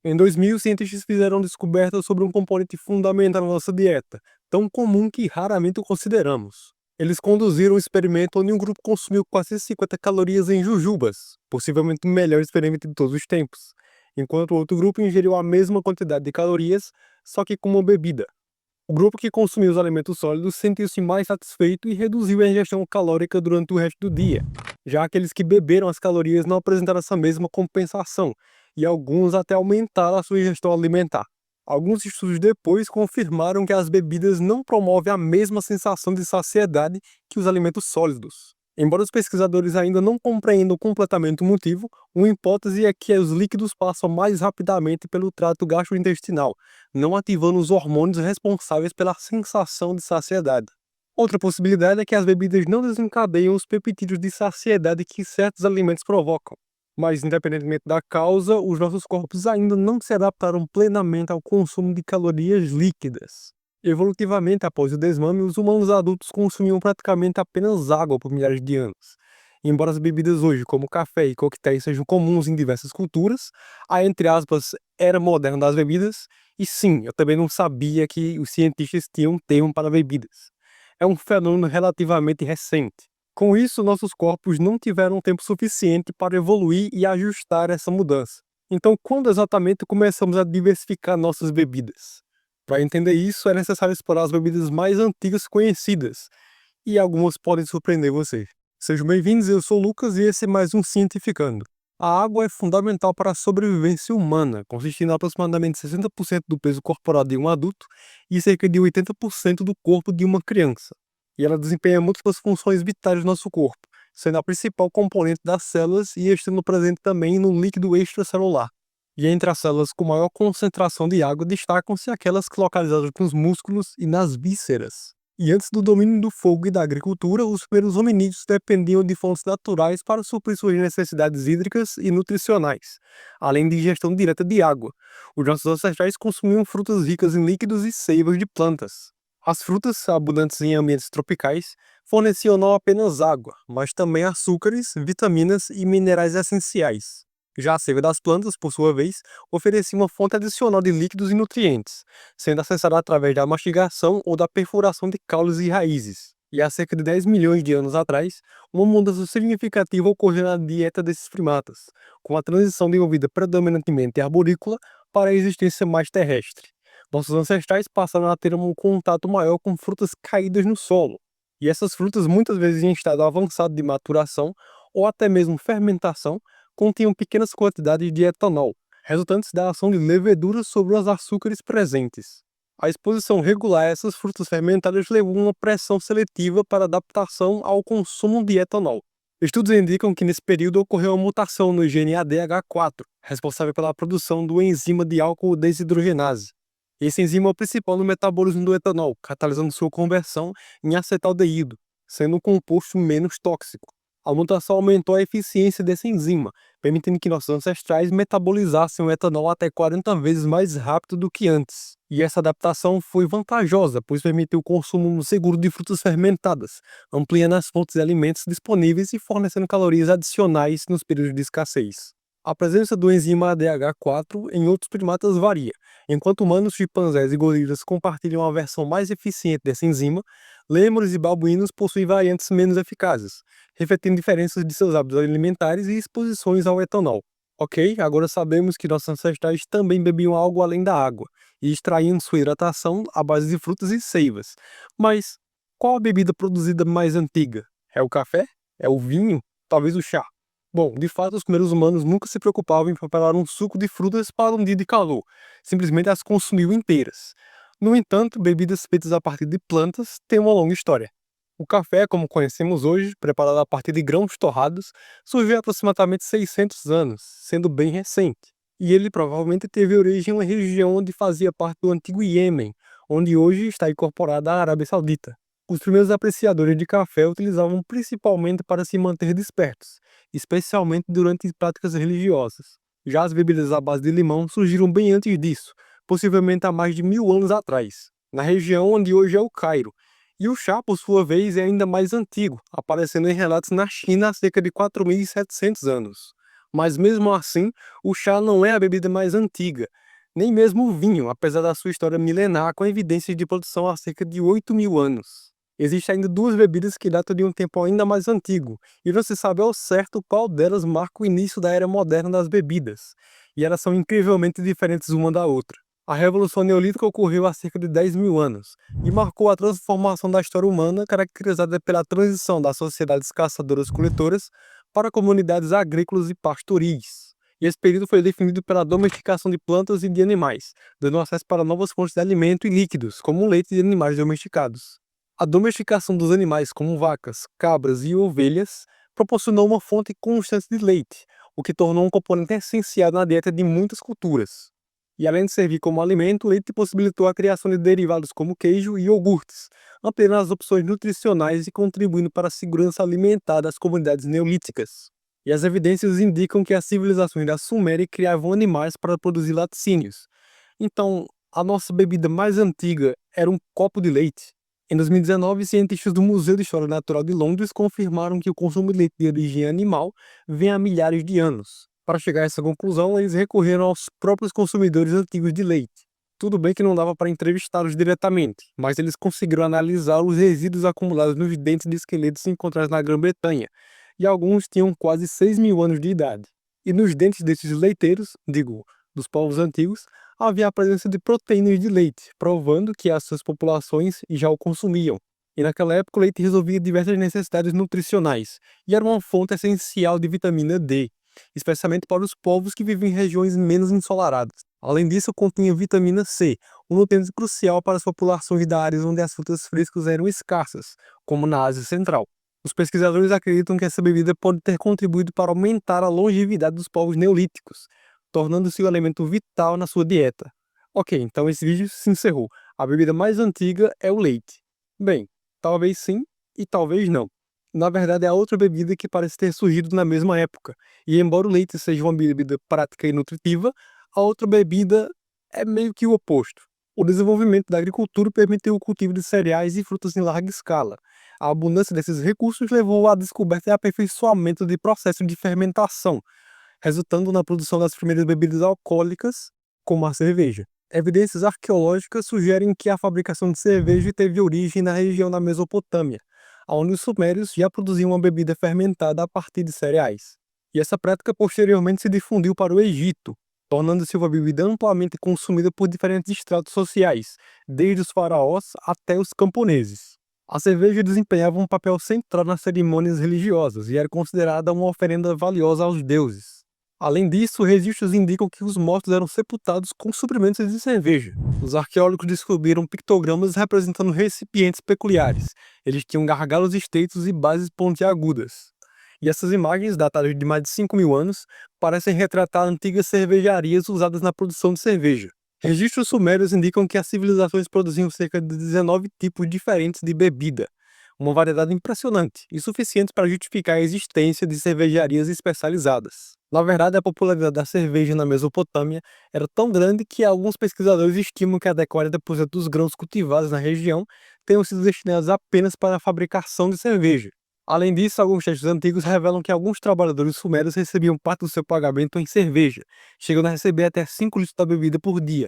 Em 2000, cientistas fizeram descobertas sobre um componente fundamental na nossa dieta, tão comum que raramente o consideramos. Eles conduziram um experimento onde um grupo consumiu quase 50 calorias em jujubas, possivelmente o melhor experimento de todos os tempos, enquanto o outro grupo ingeriu a mesma quantidade de calorias, só que com uma bebida. O grupo que consumiu os alimentos sólidos sentiu-se mais satisfeito e reduziu a ingestão calórica durante o resto do dia. Já aqueles que beberam as calorias não apresentaram essa mesma compensação, e alguns até aumentaram a sua ingestão alimentar. Alguns estudos depois confirmaram que as bebidas não promovem a mesma sensação de saciedade que os alimentos sólidos. Embora os pesquisadores ainda não compreendam completamente o motivo, uma hipótese é que os líquidos passam mais rapidamente pelo trato gastrointestinal, não ativando os hormônios responsáveis pela sensação de saciedade. Outra possibilidade é que as bebidas não desencadeiam os peptídeos de saciedade que certos alimentos provocam. Mas, independentemente da causa, os nossos corpos ainda não se adaptaram plenamente ao consumo de calorias líquidas. Evolutivamente, após o desmame, os humanos adultos consumiam praticamente apenas água por milhares de anos. Embora as bebidas hoje, como café e coquetéis, sejam comuns em diversas culturas, a, entre aspas, era moderna das bebidas, e sim, eu também não sabia que os cientistas tinham um termo para bebidas. É um fenômeno relativamente recente. Com isso, nossos corpos não tiveram tempo suficiente para evoluir e ajustar essa mudança. Então, quando exatamente começamos a diversificar nossas bebidas? Para entender isso, é necessário explorar as bebidas mais antigas conhecidas, e algumas podem surpreender você. Sejam bem-vindos, eu sou o Lucas e esse é mais um Cientificando. A água é fundamental para a sobrevivência humana, consistindo em aproximadamente 60% do peso corporal de um adulto e cerca de 80% do corpo de uma criança. E ela desempenha múltiplas funções vitais do nosso corpo, sendo a principal componente das células e estando presente também no líquido extracelular. E entre as células com maior concentração de água destacam-se aquelas localizadas nos músculos e nas vísceras. E antes do domínio do fogo e da agricultura, os primeiros hominídeos dependiam de fontes naturais para suprir suas necessidades hídricas e nutricionais, além de ingestão direta de água. Os nossos ancestrais consumiam frutas ricas em líquidos e seivas de plantas. As frutas, abundantes em ambientes tropicais, forneciam não apenas água, mas também açúcares, vitaminas e minerais essenciais. Já a seiva das plantas, por sua vez, oferecia uma fonte adicional de líquidos e nutrientes, sendo acessada através da mastigação ou da perfuração de caules e raízes. E há cerca de 10 milhões de anos atrás, uma mudança significativa ocorreu na dieta desses primatas, com a transição de uma vida predominantemente arborícola para a existência mais terrestre. Nossos ancestrais passaram a ter um contato maior com frutas caídas no solo, e essas frutas, muitas vezes em estado avançado de maturação ou até mesmo fermentação, continham pequenas quantidades de etanol, resultantes da ação de leveduras sobre os açúcares presentes. A exposição regular a essas frutas fermentadas levou a uma pressão seletiva para adaptação ao consumo de etanol. Estudos indicam que nesse período ocorreu uma mutação no gene ADH4, responsável pela produção do enzima de álcool desidrogenase. Esse enzima é o principal no metabolismo do etanol, catalisando sua conversão em acetaldeído, sendo um composto menos tóxico. A mutação aumentou a eficiência dessa enzima, permitindo que nossos ancestrais metabolizassem o etanol até 40 vezes mais rápido do que antes. E essa adaptação foi vantajosa, pois permitiu o consumo seguro de frutas fermentadas, ampliando as fontes de alimentos disponíveis e fornecendo calorias adicionais nos períodos de escassez. A presença do enzima ADH4 em outros primatas varia. Enquanto humanos, chimpanzés e gorilas compartilham a versão mais eficiente dessa enzima, lêmures e babuínos possuem variantes menos eficazes, refletindo diferenças de seus hábitos alimentares e exposições ao etanol. Ok, agora sabemos que nossos ancestrais também bebiam algo além da água e extraíam sua hidratação à base de frutas e seivas. Mas qual a bebida produzida mais antiga? É o café? É o vinho? Talvez o chá? Bom, de fato, os primeiros humanos nunca se preocupavam em preparar um suco de frutas para um dia de calor, simplesmente as consumiam inteiras. No entanto, bebidas feitas a partir de plantas têm uma longa história. O café, como conhecemos hoje, preparado a partir de grãos torrados, surgiu há aproximadamente 600 anos, sendo bem recente. E ele provavelmente teve origem em uma região onde fazia parte do antigo Iêmen, onde hoje está incorporada a Arábia Saudita. Os primeiros apreciadores de café utilizavam principalmente para se manter despertos, especialmente durante práticas religiosas. Já as bebidas à base de limão surgiram bem antes disso, possivelmente há mais de 1000 anos atrás, na região onde hoje é o Cairo. E o chá, por sua vez, é ainda mais antigo, aparecendo em relatos na China há cerca de 4700 anos. Mas mesmo assim, o chá não é a bebida mais antiga, nem mesmo o vinho, apesar da sua história milenar com evidências de produção há cerca de 8.000 anos. Existem ainda duas bebidas que datam de um tempo ainda mais antigo, e não se sabe ao certo qual delas marca o início da era moderna das bebidas, e elas são incrivelmente diferentes uma da outra. A Revolução Neolítica ocorreu há cerca de 10.000 anos, e marcou a transformação da história humana, caracterizada pela transição das sociedades caçadoras-coletoras para comunidades agrícolas e pastoris. E esse período foi definido pela domesticação de plantas e de animais, dando acesso para novas fontes de alimento e líquidos, como o leite de animais domesticados. A domesticação dos animais, como vacas, cabras e ovelhas, proporcionou uma fonte constante de leite, o que tornou um componente essencial na dieta de muitas culturas. E além de servir como alimento, o leite possibilitou a criação de derivados como queijo e iogurtes, ampliando as opções nutricionais e contribuindo para a segurança alimentar das comunidades neolíticas. E as evidências indicam que as civilizações da Suméria criavam animais para produzir laticínios. Então, a nossa bebida mais antiga era um copo de leite. Em 2019, cientistas do Museu de História Natural de Londres confirmaram que o consumo de leite de origem animal vem há milhares de anos. Para chegar a essa conclusão, eles recorreram aos próprios consumidores antigos de leite. Tudo bem que não dava para entrevistá-los diretamente, mas eles conseguiram analisar os resíduos acumulados nos dentes de esqueletos encontrados na Grã-Bretanha, e alguns tinham quase 6.000 anos de idade. E nos dentes desses leiteiros, digo, dos povos antigos, havia a presença de proteínas de leite, provando que as suas populações já o consumiam. E naquela época o leite resolvia diversas necessidades nutricionais, e era uma fonte essencial de vitamina D, especialmente para os povos que vivem em regiões menos ensolaradas. Além disso, continha vitamina C, um nutriente crucial para as populações de áreas onde as frutas frescas eram escassas, como na Ásia Central. Os pesquisadores acreditam que essa bebida pode ter contribuído para aumentar a longevidade dos povos neolíticos, tornando-se um alimento vital na sua dieta. Ok, então esse vídeo se encerrou. A bebida mais antiga é o leite. Bem, talvez sim e talvez não. Na verdade, é outra bebida que parece ter surgido na mesma época. E embora o leite seja uma bebida prática e nutritiva, a outra bebida é meio que o oposto. O desenvolvimento da agricultura permitiu o cultivo de cereais e frutas em larga escala. A abundância desses recursos levou à descoberta e aperfeiçoamento de processos de fermentação, resultando na produção das primeiras bebidas alcoólicas, como a cerveja. Evidências arqueológicas sugerem que a fabricação de cerveja teve origem na região da Mesopotâmia, onde os sumérios já produziam uma bebida fermentada a partir de cereais. E essa prática posteriormente se difundiu para o Egito, tornando-se uma bebida amplamente consumida por diferentes estratos sociais, desde os faraós até os camponeses. A cerveja desempenhava um papel central nas cerimônias religiosas e era considerada uma oferenda valiosa aos deuses. Além disso, registros indicam que os mortos eram sepultados com suprimentos de cerveja. Os arqueólogos descobriram pictogramas representando recipientes peculiares. Eles tinham gargalos estreitos e bases pontiagudas. E essas imagens, datadas de mais de 5.000 anos, parecem retratar antigas cervejarias usadas na produção de cerveja. Registros sumérios indicam que as civilizações produziam cerca de 19 tipos diferentes de bebida, uma variedade impressionante e suficiente para justificar a existência de cervejarias especializadas. Na verdade, a popularidade da cerveja na Mesopotâmia era tão grande que alguns pesquisadores estimam que até 40% dos grãos cultivados na região tenham sido destinados apenas para a fabricação de cerveja. Além disso, alguns textos antigos revelam que alguns trabalhadores sumérios recebiam parte do seu pagamento em cerveja, chegando a receber até 5 litros da bebida por dia.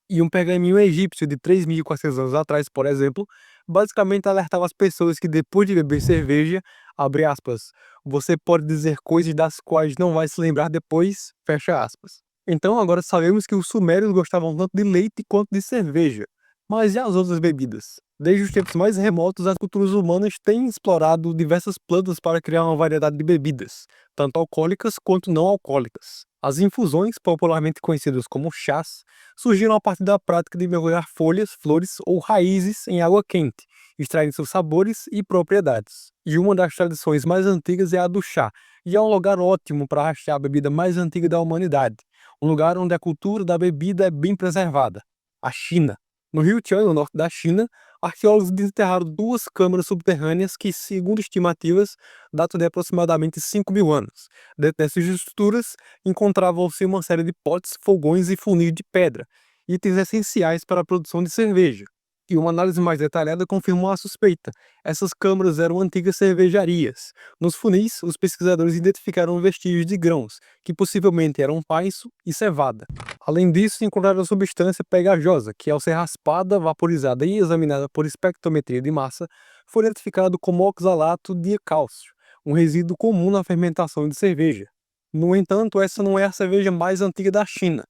E um pergaminho egípcio de 3.400 anos atrás, por exemplo, basicamente alertava as pessoas que depois de beber cerveja, abre aspas, você pode dizer coisas das quais não vai se lembrar depois, fecha aspas. Então agora sabemos que os sumérios gostavam tanto de leite quanto de cerveja. Mas e as outras bebidas? Desde os tempos mais remotos, as culturas humanas têm explorado diversas plantas para criar uma variedade de bebidas, tanto alcoólicas quanto não alcoólicas. As infusões, popularmente conhecidas como chás, surgiram a partir da prática de mergulhar folhas, flores ou raízes em água quente, extraindo seus sabores e propriedades. E uma das tradições mais antigas é a do chá, e é um lugar ótimo para achar a bebida mais antiga da humanidade, um lugar onde a cultura da bebida é bem preservada: a China. No Rio Tian, no norte da China, arqueólogos desenterraram duas câmaras subterrâneas que, segundo estimativas, datam de aproximadamente 5.000 anos. Dentro dessas estruturas, encontravam-se uma série de potes, fogões e funis de pedra, itens essenciais para a produção de cerveja. E uma análise mais detalhada confirmou a suspeita. Essas câmaras eram antigas cervejarias. Nos funis, os pesquisadores identificaram vestígios de grãos, que possivelmente eram painço e cevada. Além disso, encontraram a substância pegajosa, que ao ser raspada, vaporizada e examinada por espectrometria de massa, foi identificado como oxalato de cálcio, um resíduo comum na fermentação de cerveja. No entanto, essa não é a cerveja mais antiga da China.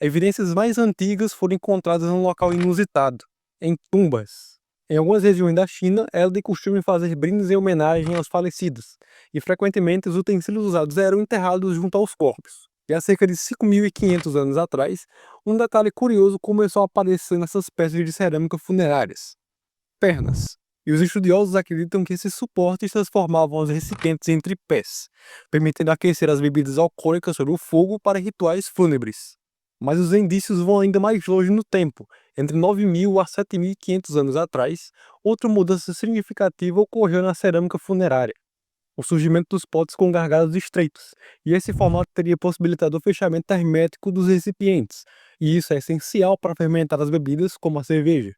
Evidências mais antigas foram encontradas em um local inusitado, em tumbas. Em algumas regiões da China, era de costume fazer brindes em homenagem aos falecidos, e frequentemente os utensílios usados eram enterrados junto aos corpos. E há cerca de 5.500 anos atrás, um detalhe curioso começou a aparecer nessas peças de cerâmica funerárias: pernas. E os estudiosos acreditam que esses suportes transformavam os recipientes em tripés, permitindo aquecer as bebidas alcoólicas sobre o fogo para rituais fúnebres. Mas os indícios vão ainda mais longe no tempo. Entre 9.000 a 7.500 anos atrás, outra mudança significativa ocorreu na cerâmica funerária: o surgimento dos potes com gargalos estreitos, e esse formato teria possibilitado o fechamento hermético dos recipientes, e isso é essencial para fermentar as bebidas, como a cerveja.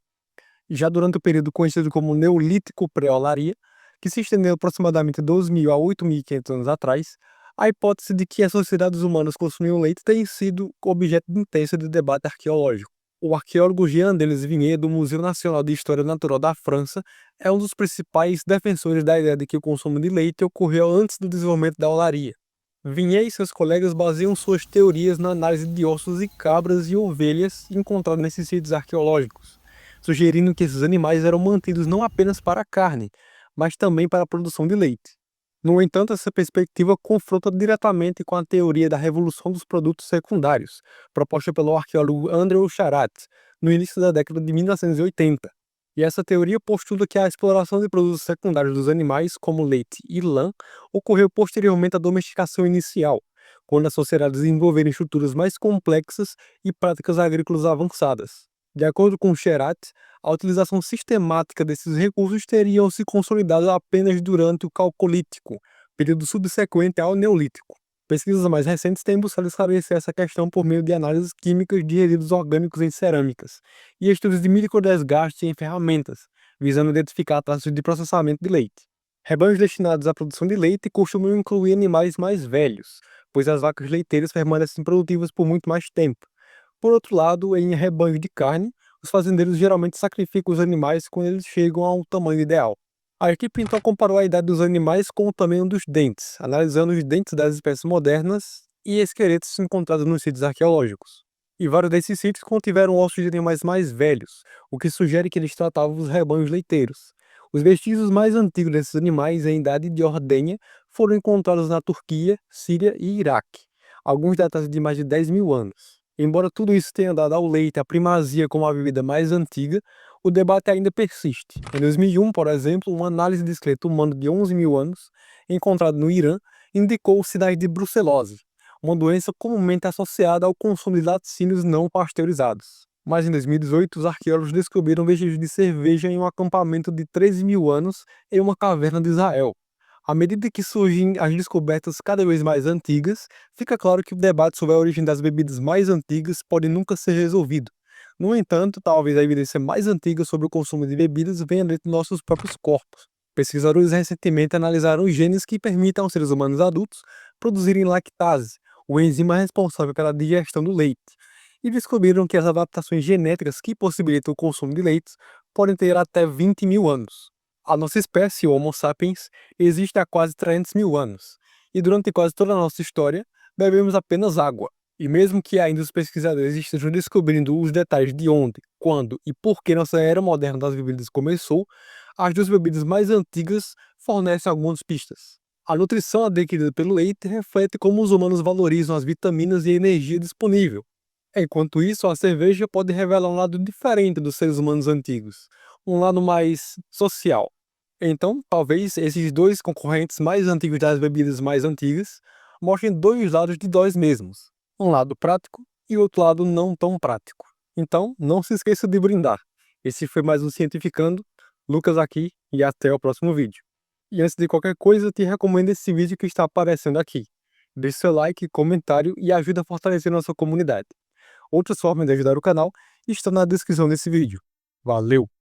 Já durante o período conhecido como Neolítico Pré-Olaria, que se estendeu aproximadamente 12.000 a 8.500 anos atrás, a hipótese de que as sociedades humanas consumiam leite tem sido objeto intenso de debate arqueológico. O arqueólogo Jean Denis Vignet, do Museu Nacional de História Natural da França, é um dos principais defensores da ideia de que o consumo de leite ocorreu antes do desenvolvimento da olaria. Vignet e seus colegas baseiam suas teorias na análise de ossos de cabras e ovelhas encontrados nesses sítios arqueológicos, sugerindo que esses animais eram mantidos não apenas para a carne, mas também para a produção de leite. No entanto, essa perspectiva confronta diretamente com a teoria da revolução dos produtos secundários, proposta pelo arqueólogo Andrew Charat, no início da década de 1980. E essa teoria postula que a exploração de produtos secundários dos animais, como leite e lã, ocorreu posteriormente à domesticação inicial, quando as sociedades desenvolveram estruturas mais complexas e práticas agrícolas avançadas. De acordo com Charat, a utilização sistemática desses recursos teriam se consolidado apenas durante o Calcolítico, período subsequente ao Neolítico. Pesquisas mais recentes têm buscado esclarecer essa questão por meio de análises químicas de resíduos orgânicos em cerâmicas e estudos de microdesgaste em ferramentas, visando identificar traços de processamento de leite. Rebanhos destinados à produção de leite costumam incluir animais mais velhos, pois as vacas leiteiras permanecem produtivas por muito mais tempo. Por outro lado, em rebanhos de carne, os fazendeiros geralmente sacrificam os animais quando eles chegam a um tamanho ideal. A equipe então comparou a idade dos animais com o tamanho dos dentes, analisando os dentes das espécies modernas e esqueletos encontrados nos sítios arqueológicos. E vários desses sítios contiveram ossos de animais mais velhos, o que sugere que eles tratavam os rebanhos leiteiros. Os vestígios mais antigos desses animais em idade de ordenha foram encontrados na Turquia, Síria e Iraque, alguns datados de mais de 10.000 anos. Embora tudo isso tenha dado ao leite a primazia como a bebida mais antiga, o debate ainda persiste. Em 2001, por exemplo, uma análise de esqueleto humano de 11.000 anos, encontrado no Irã, indicou sinais de brucelose, uma doença comumente associada ao consumo de laticínios não pasteurizados. Mas em 2018, os arqueólogos descobriram vestígios de cerveja em um acampamento de 13.000 anos em uma caverna de Israel. À medida que surgem as descobertas cada vez mais antigas, fica claro que o debate sobre a origem das bebidas mais antigas pode nunca ser resolvido. No entanto, talvez a evidência mais antiga sobre o consumo de bebidas venha dentro de nossos próprios corpos. Pesquisadores recentemente analisaram os genes que permitem aos seres humanos adultos produzirem lactase, o enzima responsável pela digestão do leite, e descobriram que as adaptações genéticas que possibilitam o consumo de leite podem ter até 20.000 anos. A nossa espécie, o Homo sapiens, existe há quase 300.000 anos, e durante quase toda a nossa história, bebemos apenas água. E mesmo que ainda os pesquisadores estejam descobrindo os detalhes de onde, quando e por que nossa era moderna das bebidas começou, as duas bebidas mais antigas fornecem algumas pistas. A nutrição adquirida pelo leite reflete como os humanos valorizam as vitaminas e a energia disponível. Enquanto isso, a cerveja pode revelar um lado diferente dos seres humanos antigos, um lado mais social. Então, talvez esses dois concorrentes mais antigos das bebidas mais antigas mostrem dois lados de nós mesmos, um lado prático e outro lado não tão prático. Então, não se esqueça de brindar. Esse foi mais um Cientificando, Lucas aqui, e até o próximo vídeo. E antes de qualquer coisa, te recomendo esse vídeo que está aparecendo aqui. Deixe seu like, comentário e ajuda a fortalecer nossa comunidade. Outras formas de ajudar o canal estão na descrição desse vídeo. Valeu!